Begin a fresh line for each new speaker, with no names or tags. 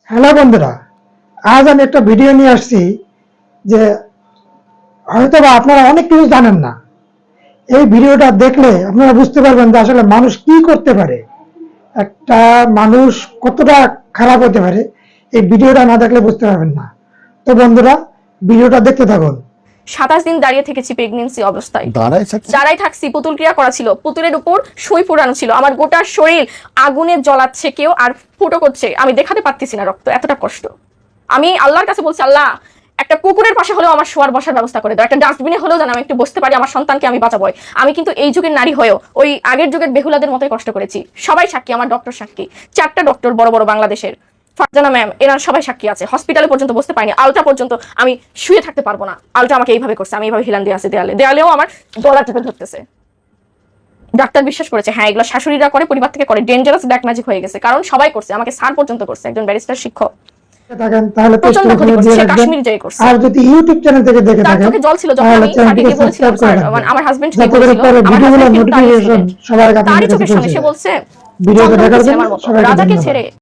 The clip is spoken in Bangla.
হ্যালো বন্ধুরা, আজ আমি একটা ভিডিও নিয়ে আসছি যে হয়তো বা আপনারা অনেক কিছু জানেন না। এই ভিডিওটা দেখলে আপনারা বুঝতে পারবেন যে আসলে মানুষ কি করতে পারে, একটা মানুষ কতটা খারাপ হতে পারে। এই ভিডিওটা না দেখলে বুঝতে পারবেন না। তো বন্ধুরা, ভিডিওটা দেখতে থাকুন।
27 দিন দাঁড়িয়ে থেকেছি প্রেগনেন্সি অবস্থায়,
দাঁড়াই
থাকছি। পুতুল ক্রিয়া করা ছিল, পুতুলের উপর সুই পুরানো ছিল, আমার গোটা শরীর আগুনে জ্বলাচ্ছে কেউ আর ফুটো করছে, আমি দেখাতে পারতেছি না রক্ত, এতটা কষ্ট। আমি আল্লাহর কাছে বলছি, আল্লাহ একটা কুকুরের পাশে হলেও আমার শোয়ার বসার ব্যবস্থা করে দাও, একটা ডাস্টবিনে হলেও যেন আমি একটু বসতে পারি, আমার সন্তানকে আমি বাঁচাবো। আমি কিন্তু এই যুগের নারী হয়েও ওই আগের যুগের বেহুলাদের মতোই কষ্ট করেছি। সবাই সাক্ষী, আমার ডক্টর সাক্ষী, 4টা ডক্টর বড় বড় বাংলাদেশের, ফারজানা ম্যাম, এনার সবাই সাক্ষী আছে। হসপিটালে পর্যন্ত বসতে পারিনি, আলট্রা পর্যন্ত আমি শুয়ে থাকতে পারবো না, আলট্রা আমাকে এইভাবে করছে, আমি এইভাবে হিলান দিয়ে আছি দেয়ালেও আমার গলা টিপে ধরতেছে। ডাক্তার বিশ্বাস করেছে হ্যাঁ এগুলো শাশুড়িরা করে, পরিবার থেকে করে, ডেঞ্জারাস ব্ল্যাক ম্যাজিক হয়ে গেছে, কারণ সবাই করছে, আমাকে স্যার পর্যন্ত করছে, একজন ব্যারিস্টার শিক্ষক।
তাহলে
প্রচন্ড ক্ষতি করছে, সে কাশ্মীর জয় করছে।
আর যদি ইউটিউব চ্যানেল থেকে দেখে
তার
থাকেন
চোখে জল ছিল যখন আমি তাকে গিয়ে বলছিলাম, স্যার আমার হাজবেন্ড ঠিক বলেছিল, আমার হাজবেন্ড কিন্তু
সবার কাছে
তারই চোখের সামনে সে বলছে
ভিডিওটা দেখার জন্য
রাজাকে ছেড়ে